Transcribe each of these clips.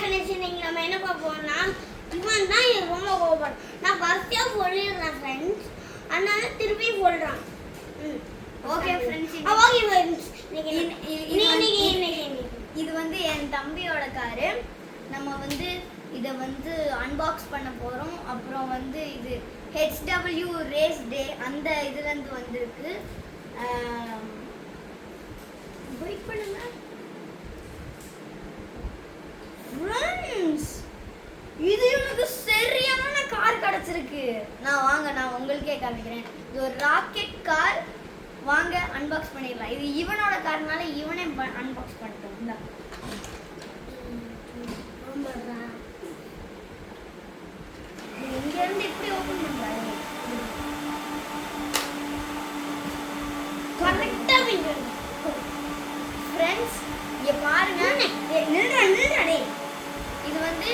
Friends இன்னைக்கு நம்ம என்ன பார்ப்போம்னா இவன் தான் ரொம்ப கோபப்படுறான். நான் ஃபர்ஸ்டே சொல்லிடுறேன் ஃப்ரெண்ட்ஸ், அதனால திருப்பி சொல்றான். ஓகே ஃப்ரெண்ட்ஸ், ஓகே ஃப்ரெண்ட்ஸ், இது வந்து என் தம்பியோட காரு. நம்ம வந்து இதை வந்து அன்பாக்ஸ் பண்ண போகிறோம். அப்புறம் வந்து இது HW ரேஸ் டே அந்த இதுலேருந்து வந்திருக்கு. வெயிட் பண்ணுங்க ஃப்ரெண்ட்ஸ், இது எனக்கு சரியான கார் கிடச்சிருக்கு. நான் உங்களுக்கே காமிக்கிறேன். இது ஒரு ராக்கெட் கார். வாங்க அன்பாக்ஸ் பண்ணிடலாம். இது இவனோட கார்னால இவனே அன்பாக்ஸ் பண்ணிட்டோம். இந்த இங்க இருந்து இப்படி ஓபன் பண்றாரு. கரெக்ட்டா விடுங்க ஃப்ரெண்ட்ஸ், இங்க பாருங்க. நில்றா டேய். இது வந்து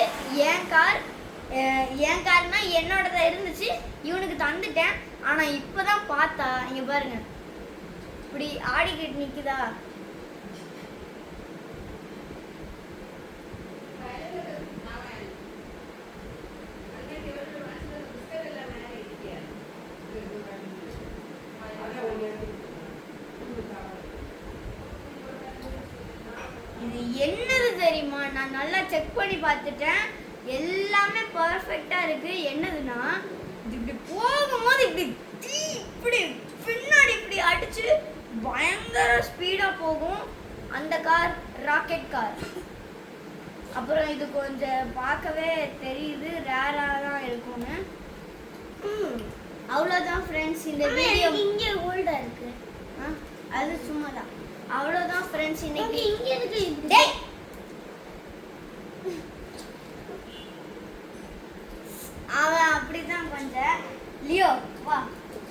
என் கார்னா என்னோடதா இருந்துச்சு. இவனுக்கு தந்துட்டேன். ஆனா இப்பதான் பார்த்தா இங்க பாருங்க இப்படி ஆடிக்கிட்டு நிக்குதா. இது என்னது தெரியுமா? நான் நல்லா செக் பண்ணி பார்த்துட்டேன். எல்லாமே பர்ஃபெக்டா இருக்கு. என்னதுன்னா இப்படி போகும்போது இப்படி பின்னாடி இப்படி அடிச்சு பயங்கர ஸ்பீடா போகும். அந்த கார் ராக்கெட் கார். அப்புறம் இது கொஞ்சம் பார்க்கவே தெரியுது ரேரா தான் இருக்கும்னு. அவ்வளோதான் ஃப்ரெண்ட்ஸ், இந்த வீடியோ. இங்க ஹோல்டா இருக்கு. அது சும்மா தான். அவ்வளோதான் ஃப்ரெண்ட்ஸ் இன்னைக்கு. இங்க இருக்கு. டேய், அவன் அப்படிதான் கொஞ்சம். லியோ வா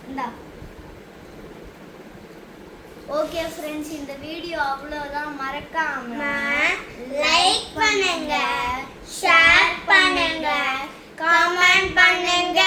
இந்தா. ஓகே ஃப்ரெண்ட்ஸ், இந்த வீடியோ அவ்வளோதான். மறக்காம லைக் பண்ணுங்க, ஷேர் பண்ணுங்க, கமெண்ட் பண்ணுங்க.